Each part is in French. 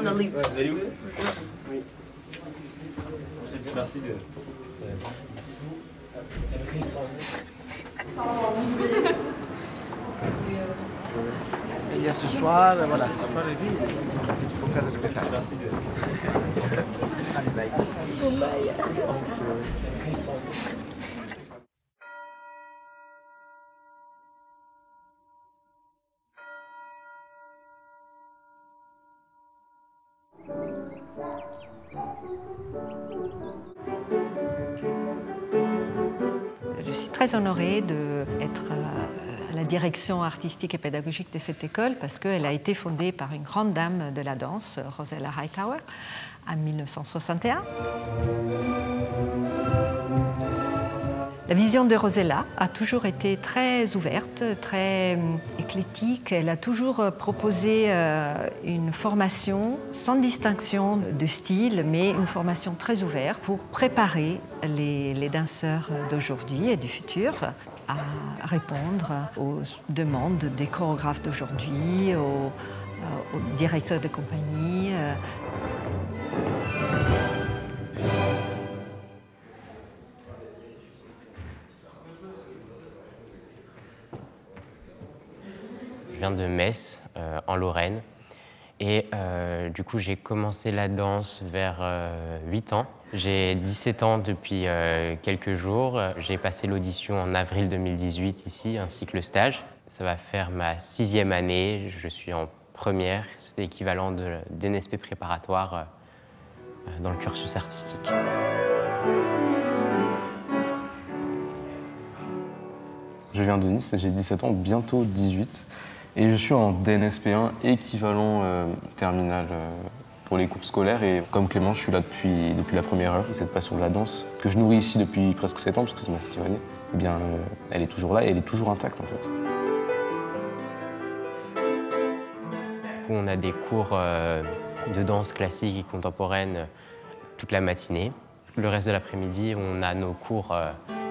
On the leave. Vous allez où? Oui. Merci de... Il y a ce soir, voilà, ce soir il faut faire le spectacle. Merci de... Allez, bye. Je suis très honorée d'être à la direction artistique et pédagogique de cette école parce qu'elle a été fondée par une grande dame de la danse, Rosella Hightower, en 1961. La vision de Rosella a toujours été très ouverte, très éclectique. Elle a toujours proposé une formation sans distinction de style, mais une formation très ouverte pour préparer les danseurs d'aujourd'hui et du futur à répondre aux demandes des chorégraphes d'aujourd'hui, aux directeurs de compagnie. Je viens de Metz, en Lorraine, et du coup j'ai commencé la danse vers 8 ans. J'ai 17 ans depuis quelques jours. J'ai passé l'audition en avril 2018 ici, ainsi que le stage. Ça va faire ma 6e année, je suis en première, c'est l'équivalent d'NSP préparatoire dans le cursus artistique. Je viens de Nice, j'ai 17 ans, bientôt 18. Et je suis en DNSP1, équivalent terminal pour les cours scolaires. Et comme Clément, je suis là depuis la première heure. Et cette passion de la danse, que je nourris ici depuis presque 7 ans, parce que c'est ma 7e année, eh bien, elle est toujours là et elle est toujours intacte en fait. On a des cours de danse classique et contemporaine toute la matinée. Le reste de l'après-midi, on a nos cours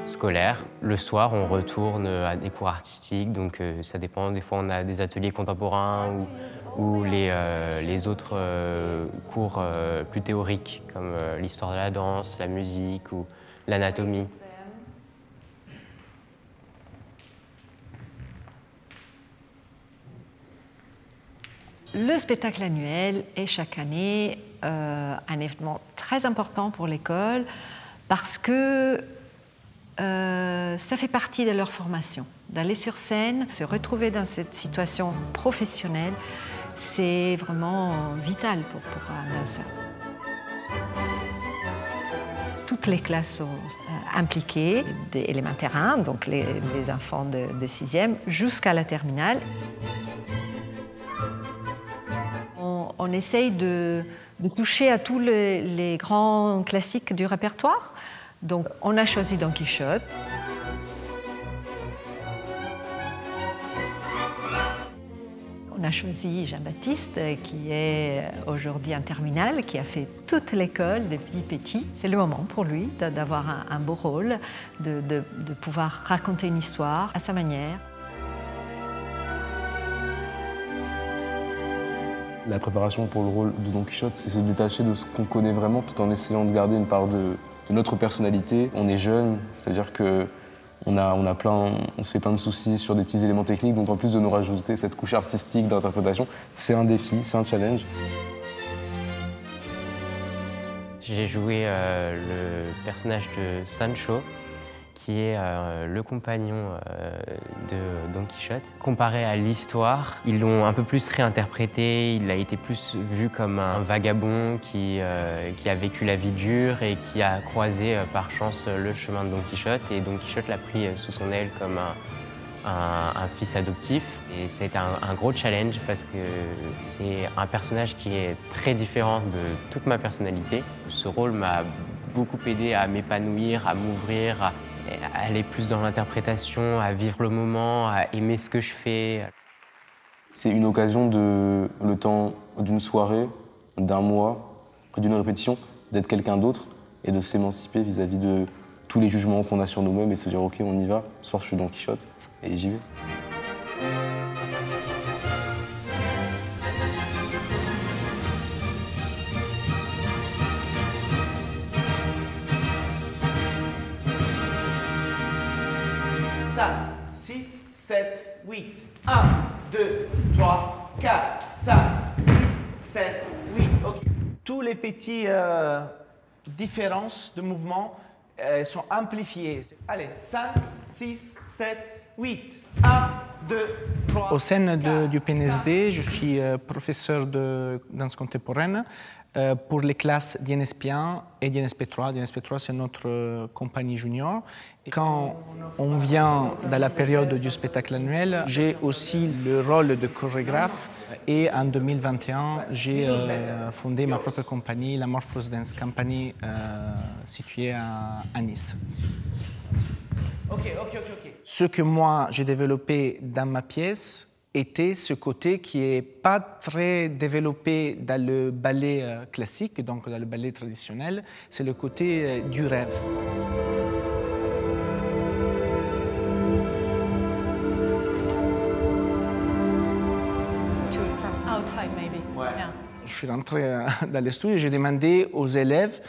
scolaires. Le soir, on retourne à des cours artistiques, donc ça dépend. Des fois, on a des ateliers contemporains ou les autres cours plus théoriques, comme l'histoire de la danse, la musique ou l'anatomie. Le spectacle annuel est chaque année un événement très important pour l'école parce que ça fait partie de leur formation. D'aller sur scène, se retrouver dans cette situation professionnelle, c'est vraiment vital pour un danseur. Toutes les classes sont impliquées, de élémentaire 1, donc les enfants de 6e, jusqu'à la terminale. On essaye de toucher à tous les grands classiques du répertoire. Donc, on a choisi Don Quichotte. On a choisi Jean-Baptiste, qui est aujourd'hui en terminale, qui a fait toute l'école depuis petit. C'est le moment pour lui d'avoir un beau rôle, de pouvoir raconter une histoire à sa manière. La préparation pour le rôle de Don Quichotte, c'est se détacher de ce qu'on connaît vraiment tout en essayant de garder une part de notre personnalité. On est jeune, c'est-à-dire qu'on se fait plein de soucis sur des petits éléments techniques, donc en plus de nous rajouter cette couche artistique d'interprétation, c'est un défi, c'est un challenge. J'ai joué le personnage de Sancho, qui est le compagnon de Don Quichotte. Comparé à l'histoire, ils l'ont un peu plus réinterprété, il a été plus vu comme un vagabond qui a vécu la vie dure et qui a croisé par chance le chemin de Don Quichotte. Et Don Quichotte l'a pris sous son aile comme un fils adoptif. Et ça a été un gros challenge parce que c'est un personnage qui est très différent de toute ma personnalité. Ce rôle m'a beaucoup aidé à m'épanouir, à m'ouvrir, à aller plus dans l'interprétation, à vivre le moment, à aimer ce que je fais. C'est une occasion le temps d'une soirée, d'un mois, près d'une répétition, d'être quelqu'un d'autre et de s'émanciper vis-à-vis de tous les jugements qu'on a sur nous-mêmes et se dire « Ok, on y va, ce soir je suis Don Quichotte et j'y vais ». 5, 6, 7, 8. 1, 2, 3, 4, 5, 6, 7, 8. OK. Tous les petits différences de mouvement sont amplifiées. Allez, 5, 6, 7, 8. 1, 2, 3. Au sein du PNSD, je suis professeur de danse contemporaine pour les classes d'INSP1 et d'INSP3. d'INSP3, c'est notre compagnie junior. Quand on vient dans la période du spectacle annuel, j'ai aussi le rôle de chorégraphe. Et en 2021, j'ai fondé ma propre compagnie, la Morphos Dance Company, située à Nice. OK. Ce que moi, j'ai développé dans ma pièce était ce côté qui n'est pas très développé dans le ballet classique, donc dans le ballet traditionnel, c'est le côté du rêve. Outside, maybe. Yeah. Je suis rentré dans le studio et j'ai demandé aux élèves,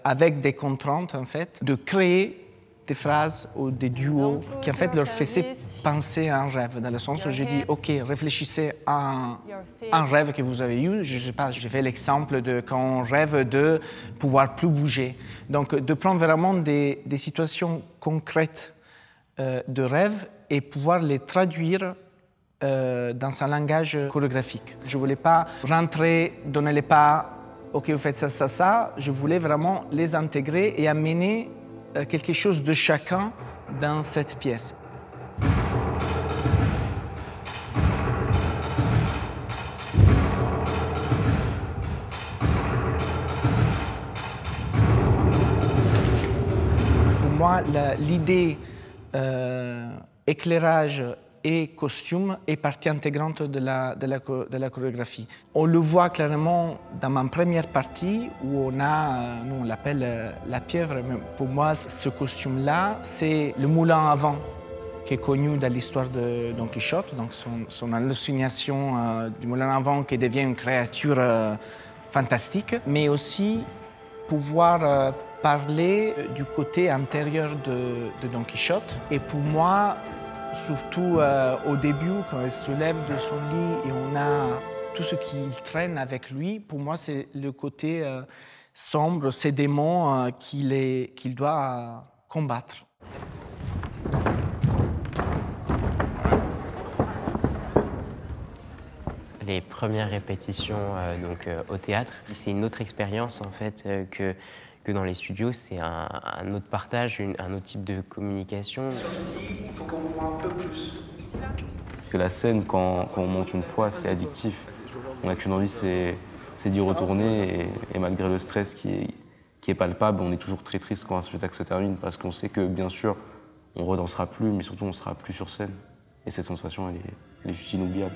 avec des contraintes en fait, de créer des phrases ou des duos qui en fait leur faisaient penser à un rêve, dans le sens où j'ai dit, OK, réfléchissez à un rêve que vous avez eu. Je sais pas, j'ai fait l'exemple de quand on rêve de pouvoir plus bouger. Donc, de prendre vraiment des situations concrètes de rêve et pouvoir les traduire dans un langage chorégraphique. Je ne voulais pas rentrer, donner les pas, OK, vous faites ça. Je voulais vraiment les intégrer et amener quelque chose de chacun dans cette pièce. Pour moi, l'idée éclairage et costume est partie intégrante de la chorégraphie. On le voit clairement dans ma première partie où on a, nous on l'appelle la pieuvre, mais pour moi ce costume-là, c'est le moulin à vent qui est connu dans l'histoire de Don Quichotte, donc son hallucination du moulin à vent qui devient une créature fantastique, mais aussi pouvoir parler du côté intérieur de Don Quichotte. Et pour moi, surtout au début, quand il se lève de son lit et on a tout ce qu'il traîne avec lui, pour moi, c'est le côté sombre, ces démons qu'il doit combattre. Les premières répétitions au théâtre, c'est une autre expérience en fait que dans les studios, c'est un autre partage, un autre type de communication. Il faut qu'on voit un peu plus. Parce que la scène, quand on monte une fois, c'est addictif. On n'a qu'une envie, c'est d'y retourner. Et malgré le stress qui est palpable, on est toujours très triste quand un spectacle se termine parce qu'on sait que, bien sûr, on redansera plus, mais surtout, on sera plus sur scène. Et cette sensation, elle est juste inoubliable.